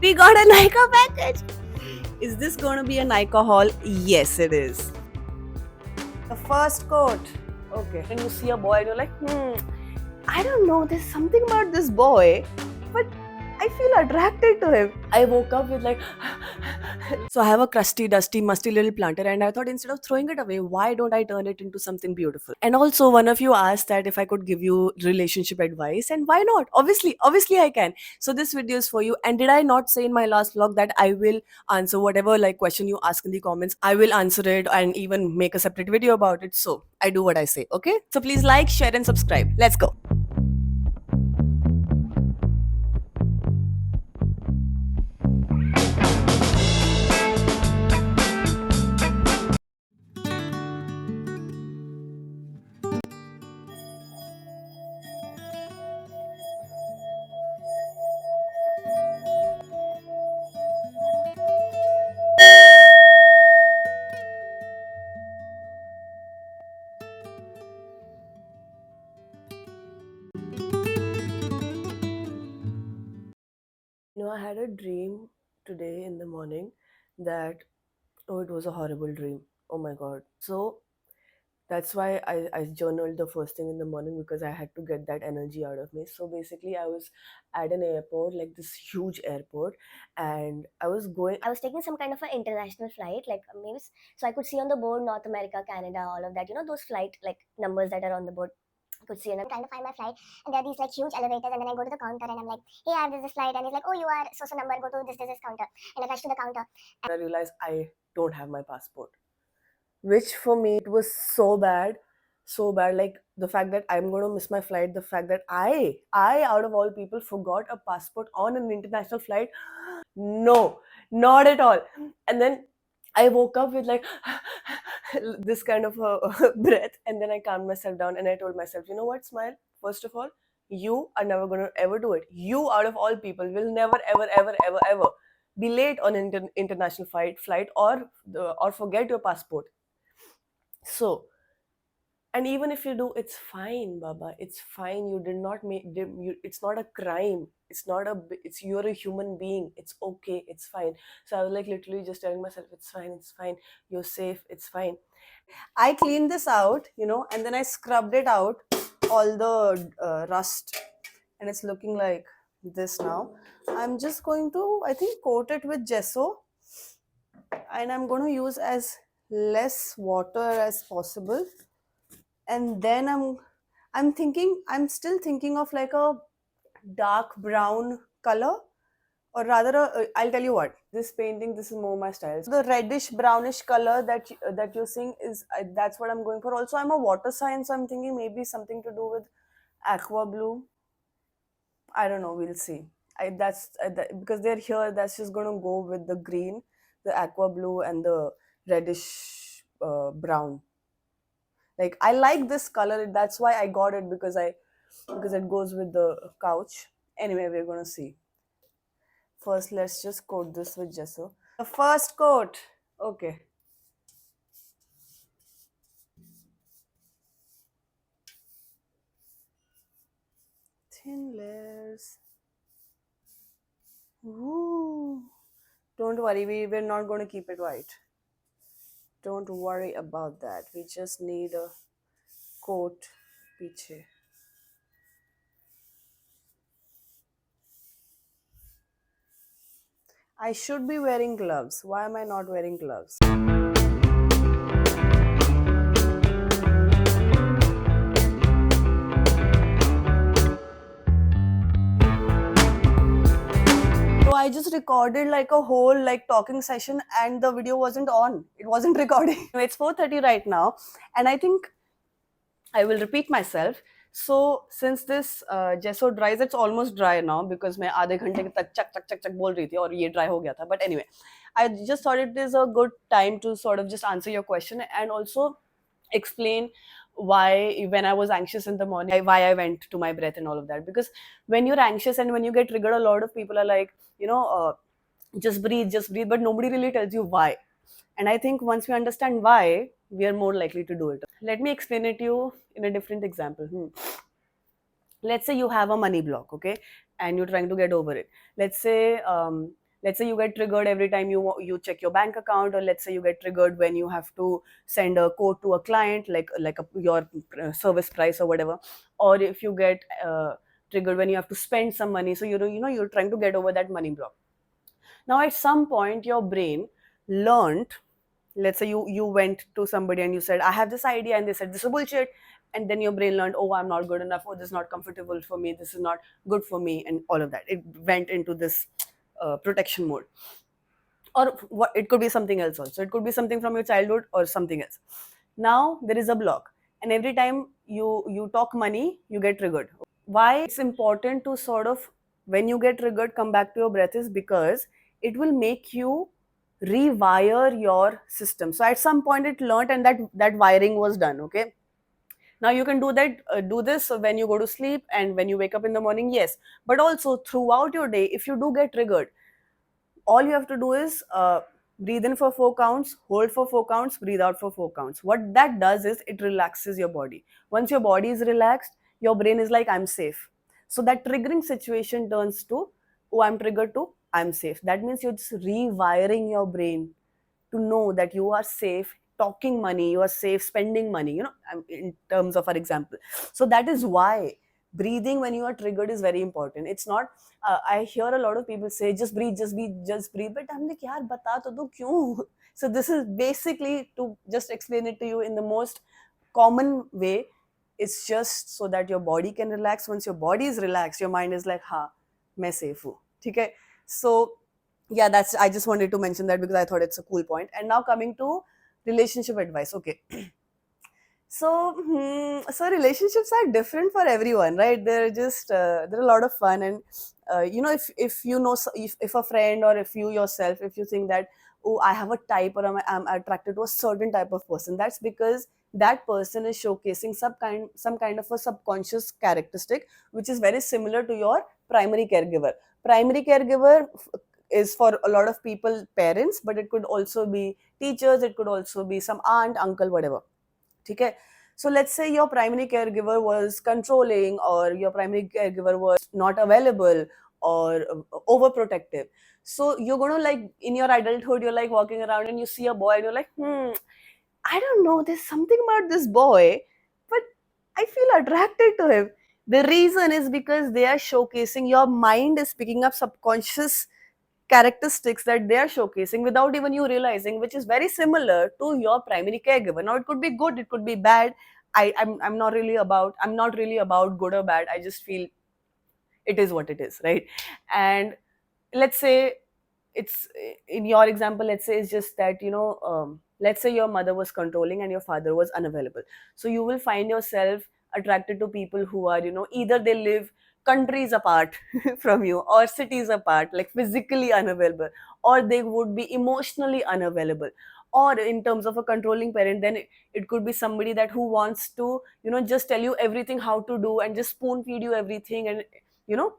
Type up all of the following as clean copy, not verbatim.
We got a Nykaa package. Is this going to be a Nykaa haul? Yes, it is. The first coat. Okay. And you see a boy and you're like, I don't know, there's something about this boy, but I feel attracted to him. I woke up with like, so I have a crusty, dusty, musty little planter, and I thought instead of throwing it away, why don't I turn it into something beautiful? And also, one of you asked that if I could give you relationship advice, and why not? Obviously, I can. So this video is for you. And did I not say in my last vlog that I will answer whatever like question you ask in the comments? I will answer it and even make a separate video about it. So I do what I say. Okay. So please like, share, and subscribe. Let's go. I had a dream today in the morning that, oh, it was a horrible dream. Oh my god. So that's why I journaled the first thing in the morning because I had to get that energy out of me. So basically, I was at an airport, like this huge airport, and I was taking some kind of an international flight, like maybe, so I could see on the board North America, Canada, all of that, those flight like numbers that are on the board. I could see, and I'm trying to find my flight, and there are these like huge elevators, and then I go to the counter, and I'm like, hey, I have this flight, and he's like, oh, you are so number, go to this counter, and I rush to the counter, and I realized I don't have my passport, which for me it was so bad, like the fact that I'm going to miss my flight, the fact that I out of all people forgot a passport on an international flight. No, not at all. And then I woke up with like this kind of a breath, and then I calmed myself down and I told myself, you know what, Smile, first of all, you are never going to ever do it. You out of all people will never ever be late on an international flight or forget your passport. So, and even if you do, it's fine, Baba. It's fine. You did not make. It's not a crime. It's not a. It's you're a human being. It's okay. It's fine. So I was like literally just telling myself, it's fine. It's fine. You're safe. It's fine. I cleaned this out, and then I scrubbed it out, all the rust, and it's looking like this now. I'm just going to, I think, coat it with gesso, and I'm going to use as less water as possible. And then I'm still thinking of like a dark brown color, or rather I'll tell you what, this painting, this is more my style. So the reddish brownish color that you're seeing is that's what I'm going for. Also, I'm a water sign, so I'm thinking maybe something to do with aqua blue. I don't know, we'll see. Because they're here, that's just going to go with the green, the aqua blue, and the reddish brown. Like, I like this color, that's why I got it, because it goes with the couch. Anyway, we're gonna see. First, let's just coat this with gesso. The first coat. Okay. Thin layers. Ooh. Don't worry, we're not going to keep it white. Don't worry about that. We just need a coat piche. I should be wearing gloves. Why am I not wearing gloves? So I just recorded like a whole like talking session, and the video wasn't on. It wasn't recording. It's 4:30 right now, and I think I will repeat myself. So since this gesso dries, it's almost dry now because मैं आधे घंटे तक चक चक चक चक बोल रही थी और ये dry हो गया था. But anyway, I just thought it is a good time to sort of just answer your question and also explain why, when I was anxious in the morning, why I went to my breath and all of that. Because when you're anxious and when you get triggered, a lot of people are like, just breathe, but nobody really tells you why. And I think once we understand why, we are more likely to do it. Let me explain it to you in a different example. Let's say you have a money block, okay, and you're trying to get over it. Let's say Let's say you get triggered every time you check your bank account, or let's say you get triggered when you have to send a quote to a client, your service price or whatever, or if you get triggered when you have to spend some money. So you're trying to get over that money block. Now at some point your brain learned, let's say you went to somebody and you said, I have this idea, and they said, this is bullshit. And then your brain learned, oh, I'm not good enough, oh, this is not comfortable for me, this is not good for me, and all of that. It went into this protection mode. Or what, it could be something else also, it could be something from your childhood or something else. Now there is a block, and every time you talk money, you get triggered. Why it's important to sort of, when you get triggered, come back to your breath, is because it will make you rewire your system. So at some point it learned, and that wiring was done. Okay, now you can do that, do this when you go to sleep and when you wake up in the morning, yes, but also throughout your day. If you do get triggered, all you have to do is breathe in for 4 counts, hold for 4 counts, breathe out for 4 counts. What that does is it relaxes your body. Once your body is relaxed, your brain is like, I'm safe. So that triggering situation turns to, oh, I'm triggered to, I'm safe. That means you're just rewiring your brain to know that you are safe talking money, you are safe spending money, in terms of our example. So that is why breathing when you are triggered is very important. It's not, I hear a lot of people say, just breathe, just breathe, just breathe. But I'm like, yaar, bata to do kyun? So this is basically to just explain it to you in the most common way. It's just so that your body can relax. Once your body is relaxed, your mind is like, ha, main safe hu. Okay? So yeah, that's, I just wanted to mention that because I thought it's a cool point. And now coming to relationship advice. Okay. So, so relationships are different for everyone, right? They're a lot of fun, and if you know, if a friend, or if you yourself, if you think that, oh, I have a type, or I'm attracted to a certain type of person, that's because that person is showcasing some kind of a subconscious characteristic, which is very similar to your primary caregiver. Primary caregiver is for a lot of people parents, but it could also be teachers, it could also be some aunt, uncle, whatever. Okay, so let's say your primary caregiver was controlling, or your primary caregiver was not available, or overprotective. So you're going to, like, in your adulthood, you're like walking around and you see a boy and you're like, I don't know, there's something about this boy, but I feel attracted to him. The reason is because they are showcasing, your mind is picking up subconscious characteristics that they are showcasing without even you realizing, which is very similar to your primary caregiver. Now it could be good, it could be bad. I'm not really about good or bad. I just feel it is what it is, right? And let's say, it's in your example, let's say it's just that, let's say your mother was controlling and your father was unavailable. So you will find yourself attracted to people who are, either they live countries apart from you, or cities apart, like physically unavailable, or they would be emotionally unavailable. Or in terms of a controlling parent, then it could be somebody that who wants to, just tell you everything how to do, and just spoon feed you everything, and you know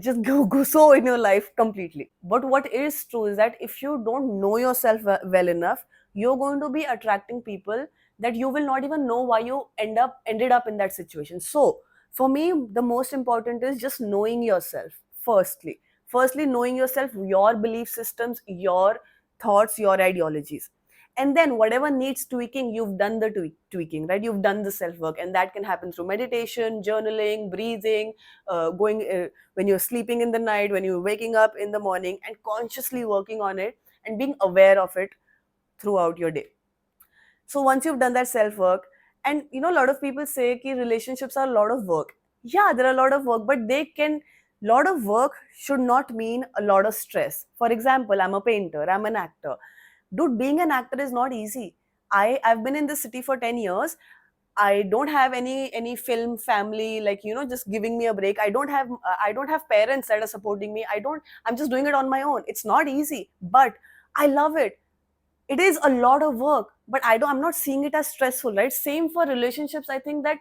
just go so in your life completely. But what is true is that if you don't know yourself well enough, you're going to be attracting people that you will not even know why you ended up in that situation. So for me, the most important is just knowing yourself. Firstly knowing yourself, your belief systems, your thoughts, your ideologies. And then whatever needs tweaking, you've done the tweaking, right? You've done the self work, and that can happen through meditation, journaling, breathing, going when you're sleeping in the night, when you're waking up in the morning, and consciously working on it and being aware of it throughout your day. So once you've done that self work, and a lot of people say ki relationships are a lot of work. Yeah, they're a lot of work, but they can, lot of work should not mean a lot of stress. For example, I'm a painter, I'm an actor. Dude, being an actor is not easy. I've been in this city for 10 years. I don't have any film family, like, just giving me a break. I don't have parents that are supporting me. I'm just doing it on my own. It's not easy, but I love it. It is a lot of work, but I'm not seeing it as stressful, right? Same for relationships. I think that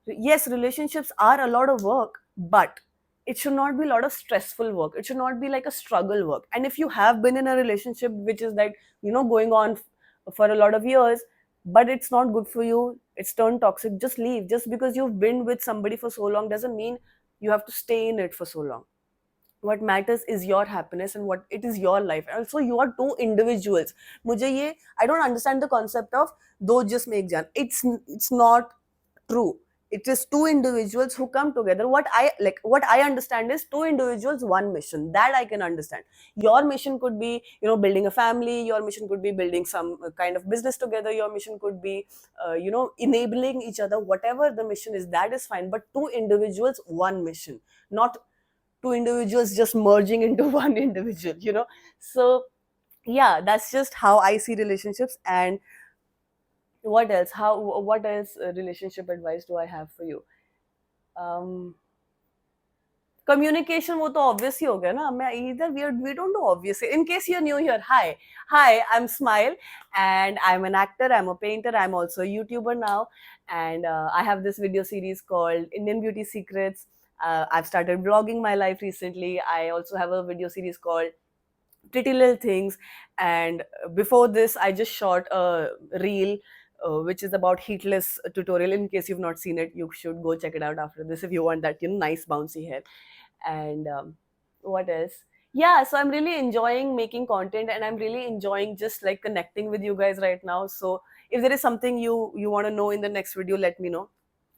yes, relationships are a lot of work, but it should not be a lot of stressful work. It should not be like a struggle work. And if you have been in a relationship which is like, going on for a lot of years, but it's not good for you, it's turned toxic, just leave. Just because you've been with somebody for so long doesn't mean you have to stay in it for so long. what matters is your happiness and what it is your life. Also, you are two individuals. मुझे ये, I don't understand the concept of दो जिस्म एक जान. It's not true. It is two individuals who come together. What I understand is two individuals, one mission. That I can understand. Your mission could be, building a family. Your mission could be building some kind of business together. Your mission could be, enabling each other. Whatever the mission is, that is fine. But two individuals, one mission. Not two individuals just merging into one individual. So yeah, that's just how I see relationships. And what else relationship advice do I have for you? um Communication, वो तो obvious ही हो गया ना. मैं either we don't do obvious. In case you're new here, hi, I'm Smile, and I'm an actor, I'm a painter, I'm also a YouTuber now, and I have this video series called Indian Beauty Secrets. I've started vlogging my life recently. I also have a video series called Pretty Little Things, and before this, I just shot a reel. Which is about heatless tutorial. In case you've not seen it, you should go check it out after this if you want that nice bouncy hair. And what else? Yeah, so I'm really enjoying making content, and I'm really enjoying just like connecting with you guys right now. So if there is something you want to know in the next video, let me know.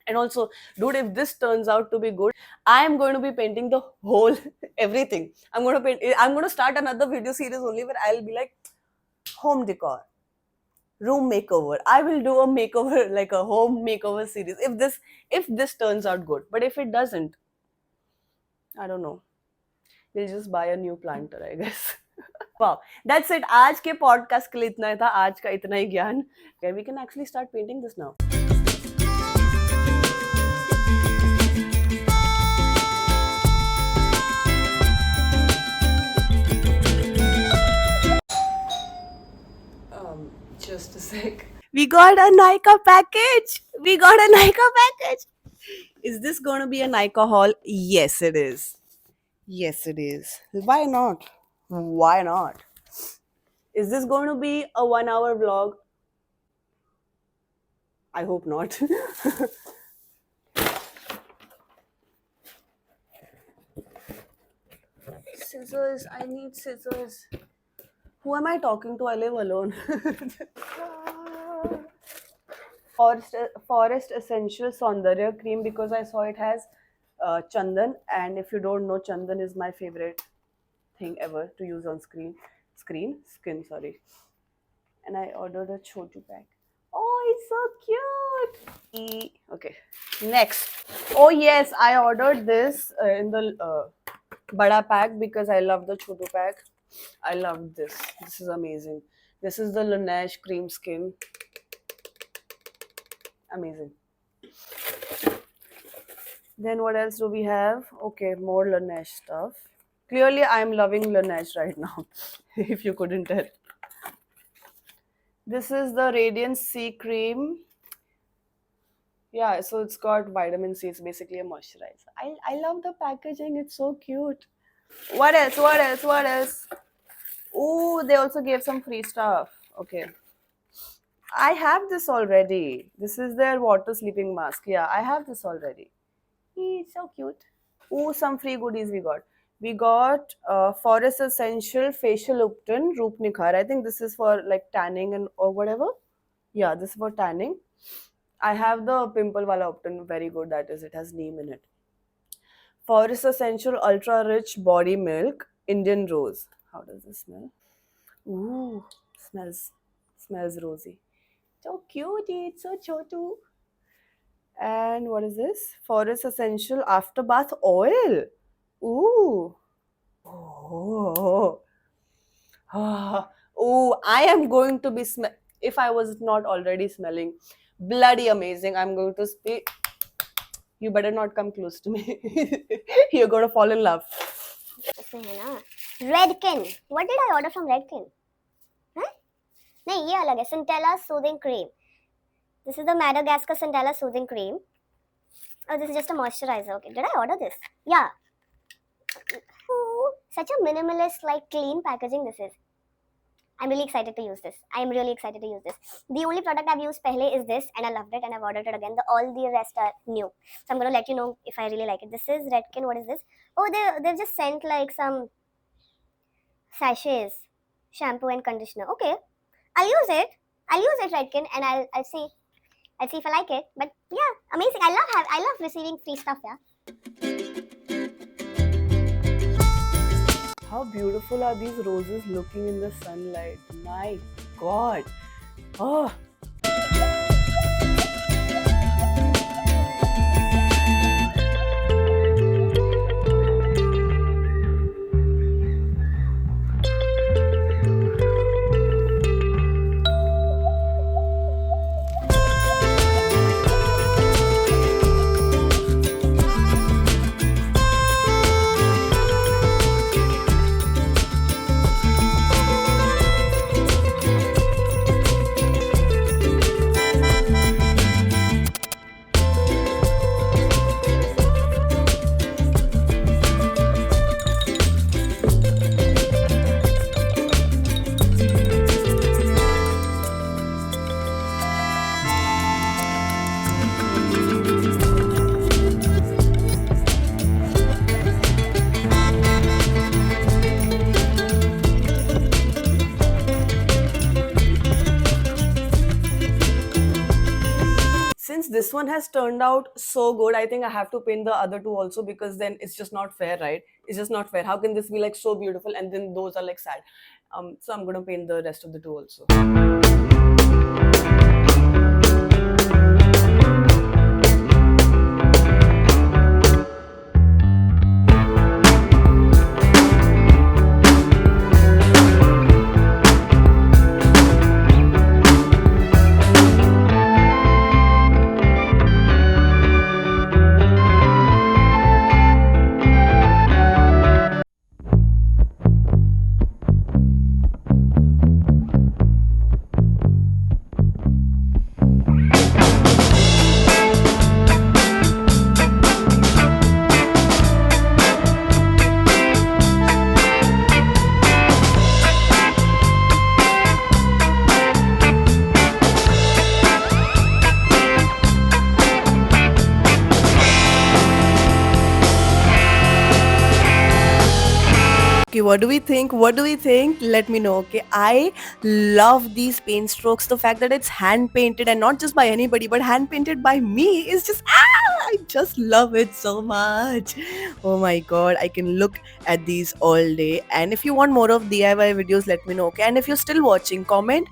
And also, dude, if this turns out to be good, I am going to be painting the whole everything. I'm going to start another video series only where I'll be like home decor, room makeover. I will do a makeover, like a home makeover series, if this turns out good. But if it doesn't, I don't know. We'll just buy a new planter, I guess. Wow, that's it. आज के podcast के लिए इतना ही था. आज का इतना ही ज्ञान. We can actually start painting this now. Just a sec. We got a Nykaa package. Is this going to be a Nykaa haul? Yes, it is. Yes, it is. Why not? Why not? Is this going to be a 1 hour vlog? I hope not. Scissors. I need scissors. Who am I talking to? I live alone. Forest Essential Saundarya Cream, because I saw it has chandan, and if you don't know, chandan is my favorite thing ever to use on skin, sorry. And I ordered a chotu pack. Oh, it's so cute. Okay, next. Oh yes, I ordered this in the bada pack because I love the chotu pack. I love this. This is amazing. This is the Laneige cream skin. Amazing. Then what else do we have? Okay, more Laneige stuff. Clearly, I'm loving Laneige right now, if you couldn't tell. This is the Radiance C cream. Yeah, so it's got vitamin C. It's basically a moisturizer. I love the packaging. It's so cute. What else? Ooh, they also gave some free stuff. Okay. I have this already. This is their water sleeping mask. Yeah, I have this already. It's so cute. Ooh, some free goodies we got. We got Forest Essential Facial Upton Roop Nikhar. I think this is for like tanning and or whatever. Yeah, this is for tanning. I have the pimple wala Upton. Very good. That is, it has neem in it. Forest Essential Ultra Rich Body Milk Indian Rose. How does this smell? Ooh, smells rosy. So cute. It's so chotu. And what is this? Forest Essential After Bath Oil. Ooh. Oh. Oh, I am going to be if I was not already smelling bloody amazing, I'm going to speak. You better not come close to me. You're going to fall in love. Redken. What did I order from Redken? Huh? नहीं ये अलग है. Centella Soothing Cream. This is the Madagascar Centella Soothing Cream. Oh, this is just a moisturizer. Okay, did I order this? Yeah. Ooh, such a minimalist, like clean packaging this is. I'm really excited to use this. I am really excited to use this. The only product I've used pehle is this, and I loved it, and I've ordered it again. All the rest are new. So I'm gonna let you know if I really like it. This is Redken. What is this? Oh, they've just sent like some sachets, shampoo and conditioner. Okay, I'll use it. I'll use it, Redken, and I'll see. I'll see if I like it. But yeah, amazing. I love receiving free stuff. Yeah. How beautiful are these roses looking in the sunlight? My God. Oh. Since this one has turned out so good, I think I have to paint the other two also, because then it's just not fair, right? It's just not fair. How can this be like so beautiful and then those are like sad? So I'm gonna paint the rest of the two also. Okay, what do we think? What do we think? Let me know. Okay, I love these paint strokes. The fact that it's hand painted and not just by anybody, but hand painted by me is just I just love it so much. Oh my god, I can look at these all day. And if you want more of DIY videos, let me know. Okay, and if you're still watching, comment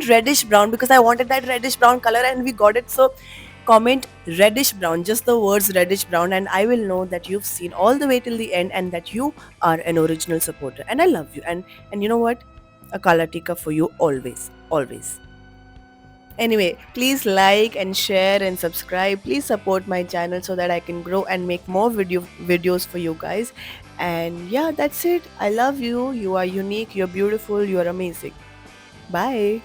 reddish brown, because I wanted that reddish brown color and we got it. So comment reddish brown, just the words reddish brown, and I will know that you've seen all the way till the end and that you are an original supporter, and I love you. And you know what, a kala tika for you always, always. Anyway, please like and share and subscribe. Please support my channel so that I can grow and make more videos for you guys. And yeah, that's it. I love you. You are unique, you're beautiful, you are amazing. Bye.